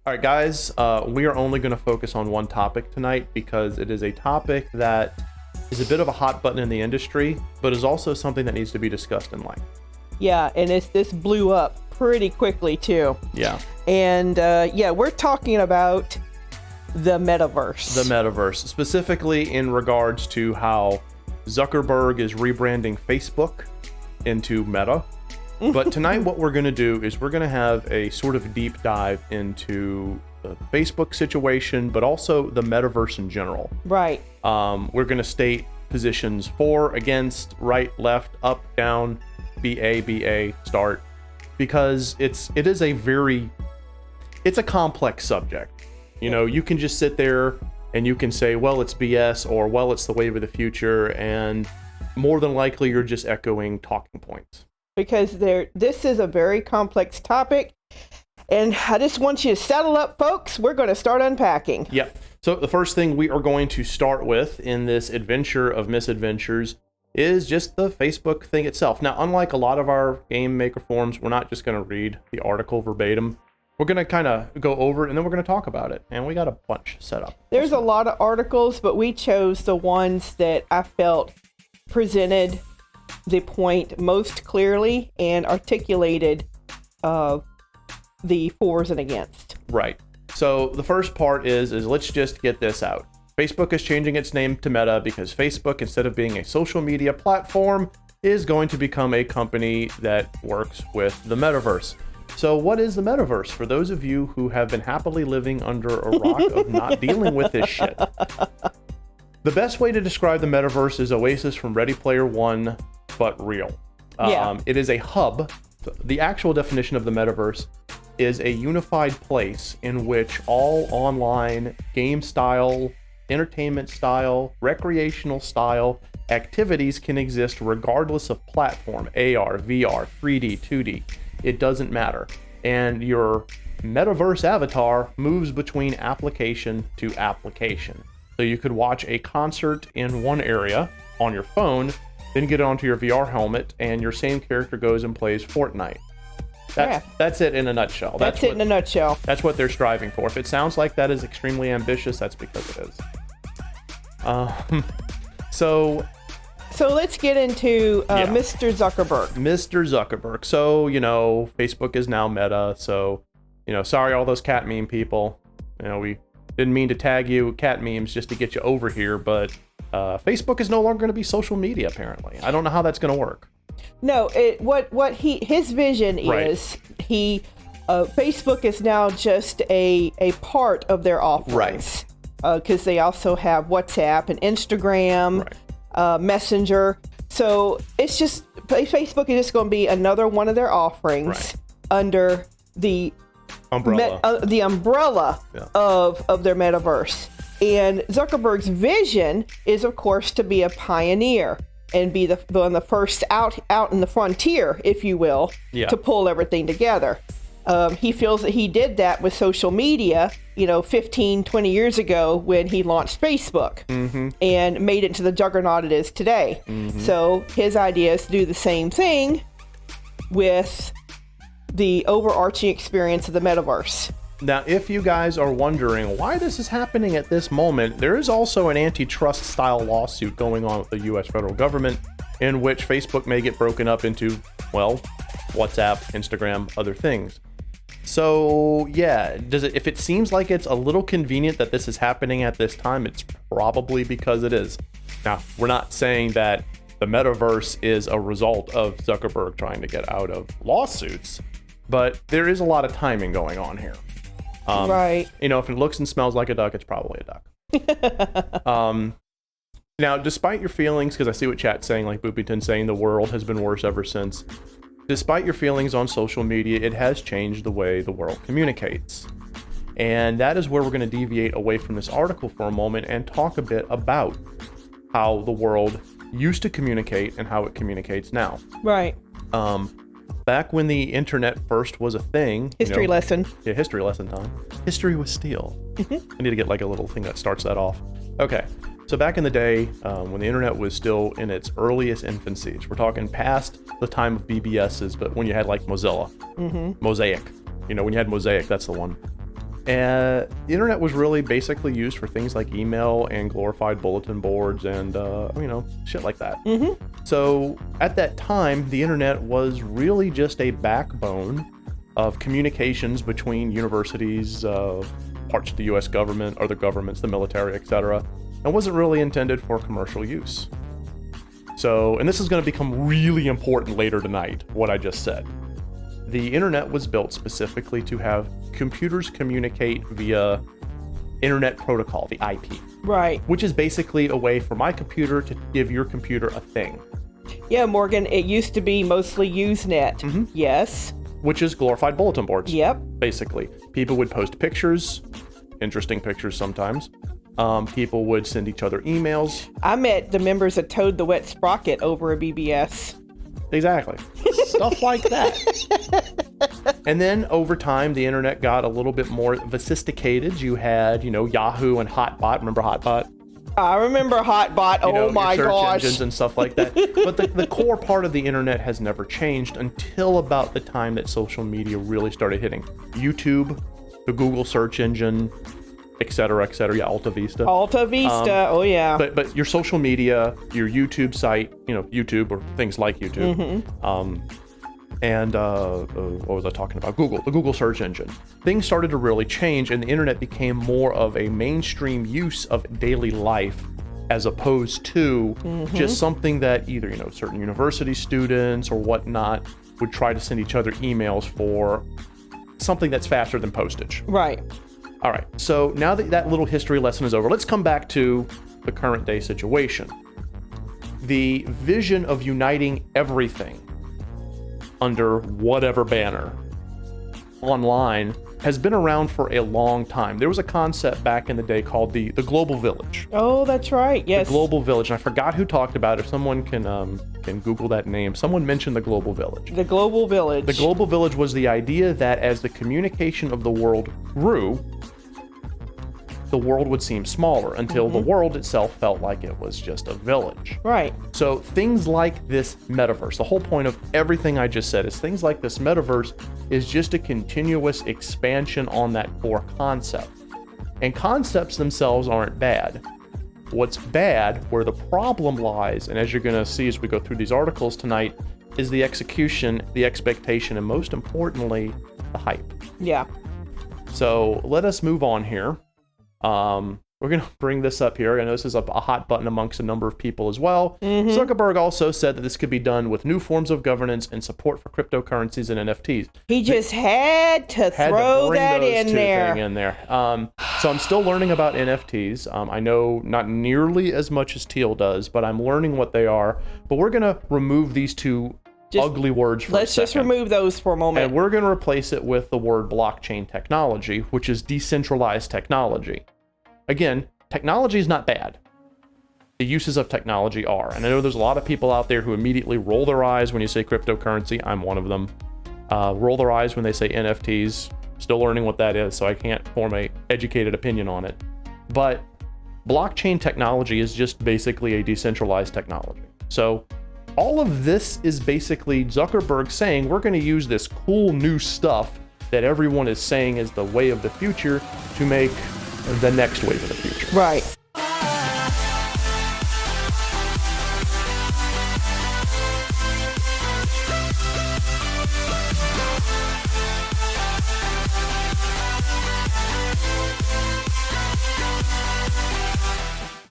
All right, guys, we are only going to focus on one topic tonight because it is a topic that is a bit of a hot button in the industry, but is also something that needs to be discussed in length. Yeah, and this blew up pretty quickly too. Yeah. And we're talking about the metaverse. The metaverse, specifically in regards to how Zuckerberg is rebranding Facebook into Meta. But tonight what we're going to do is we're going to have a sort of deep dive into the Facebook situation, but also the metaverse in general. Right. We're going to state positions for, against, right, left, up, down, BA, start, because it's a complex subject. You know, you can just sit there and you can say, well, it's BS, or well, it's the wave of the future, and more than likely you're just echoing talking points. Because this is a very complex topic, and I just want you to settle up, folks. We're going to start unpacking. Yep. So the first thing we are going to start with in this adventure of misadventures is just the Facebook thing itself. Now, unlike a lot of our game maker forums, we're not just going to read the article verbatim. We're going to kind of go over it, and then we're going to talk about it. And we got a bunch set up. There's a lot of articles, but we chose the ones that I felt presented the point most clearly and articulated the fors and against. Right. So the first part is let's just get this out. Facebook is changing its name to Meta because Facebook, instead of being a social media platform, is going to become a company that works with the metaverse. So what is the metaverse? For those of you who have been happily living under a rock of not dealing with this shit. The best way to describe the metaverse is Oasis from Ready Player One, but real. It is a hub. The actual definition of the metaverse is a unified place in which all online game style, entertainment style, recreational style activities can exist regardless of platform, AR, VR, 3D, 2D. It doesn't matter. And your metaverse avatar moves between application to application. So you could watch a concert in one area on your phone, then get it onto your VR helmet, and your same character goes and plays Fortnite. That's it in a nutshell. That's it in a nutshell. That's what they're striving for. If it sounds like that is extremely ambitious, that's because it is. So let's get into Mr. Zuckerberg. Mr. Zuckerberg. So, Facebook is now Meta. So, sorry, all those cat meme people. We didn't mean to tag you cat memes just to get you over here, but Facebook is no longer going to be social media, apparently. I don't know how that's going to work. No, his vision is Facebook is now just a part of their offerings. Right. Because they also have WhatsApp and Instagram, Messenger. So it's just, Facebook is just going to be another one of their offerings under the umbrella, of their metaverse. And Zuckerberg's vision is, of course, to be a pioneer and be the first out in the frontier, if you will, to pull everything together. He feels that he did that with social media, 15, 20 years ago when he launched Facebook and made it to the juggernaut it is today. So his idea is to do the same thing with the overarching experience of the metaverse. Now, if you guys are wondering why this is happening at this moment, there is also an antitrust style lawsuit going on with the US federal government in which Facebook may get broken up into, well, WhatsApp, Instagram, other things. So yeah, if it seems like it's a little convenient that this is happening at this time, it's probably because it is. Now, we're not saying that the metaverse is a result of Zuckerberg trying to get out of lawsuits, but there is a lot of timing going on here. Right. If it looks and smells like a duck, it's probably a duck. Now, despite your feelings, because I see what chat's saying, like Boopington saying the world has been worse ever since. Despite your feelings on social media, it has changed the way the world communicates. And that is where we're going to deviate away from this article for a moment and talk a bit about how the world used to communicate and how it communicates now. Right. Back when the internet first was a thing. History lesson. Yeah, history lesson time. History was steel. I need to get like a little thing that starts that off. Okay. So back in the day, when the internet was still in its earliest infancies, we're talking past the time of BBSs, but when you had like Mozilla, Mosaic, when you had Mosaic, that's the one. And the internet was really basically used for things like email and glorified bulletin boards and, shit like that. So at that time, the internet was really just a backbone of communications between universities, parts of the US government, other governments, the military, etc., and wasn't really intended for commercial use. So, and this is going to become really important later tonight, what I just said. The internet was built specifically to have computers communicate via internet protocol, the IP. Right. Which is basically a way for my computer to give your computer a thing. Yeah, Morgan, it used to be mostly Usenet. Yes. Which is glorified bulletin boards. Yep. Basically. People would post pictures, interesting pictures sometimes. People would send each other emails. I met the members of Toad the Wet Sprocket over a BBS. Exactly. Stuff like that. And then over time, the internet got a little bit more sophisticated. You had, Yahoo and Hotbot. Remember Hotbot? I remember Hotbot. Oh my search gosh. Engines and stuff like that. But the core part of the internet has never changed until about the time that social media really started hitting. YouTube, the Google search engine, et cetera, yeah, Alta Vista. Alta Vista, oh yeah. But your social media, your YouTube site, YouTube or things like YouTube, and what was I talking about? Google, the Google search engine. Things started to really change, and the internet became more of a mainstream use of daily life, as opposed to just something that either certain university students or whatnot would try to send each other emails for something that's faster than postage. Right. All right, so now that that little history lesson is over, let's come back to the current day situation. The vision of uniting everything under whatever banner online has been around for a long time. There was a concept back in the day called the global village. Oh, that's right, yes. The global village, and I forgot who talked about it. If someone can Google that name. Someone mentioned the global village. The global village. The global village was the idea that as the communication of the world grew, the world would seem smaller until the world itself felt like it was just a village. Right. So things like this metaverse, the whole point of everything I just said is things like this metaverse is just a continuous expansion on that core concept. And concepts themselves aren't bad. What's bad, where the problem lies, and as you're going to see as we go through these articles tonight, is the execution, the expectation, and most importantly, the hype. Yeah. So let us move on here. We're going to bring this up here. I know this is a hot button amongst a number of people as well. Zuckerberg also said that this could be done with new forms of governance and support for cryptocurrencies and NFTs. He just had to throw that in there. So I'm still learning about NFTs. I know not nearly as much as Teal does, but I'm learning what they are. But we're going to remove these two ugly words for a second. Let's just remove those for a moment. And we're going to replace it with the word blockchain technology, which is decentralized technology. Again, technology is not bad. The uses of technology are. And I know there's a lot of people out there who immediately roll their eyes when you say cryptocurrency. I'm one of them. Roll their eyes when they say NFTs. Still learning what that is, so I can't form an educated opinion on it. But blockchain technology is just basically a decentralized technology. So all of this is basically Zuckerberg saying we're going to use this cool new stuff that everyone is saying is the way of the future to make the next wave of the future. Right.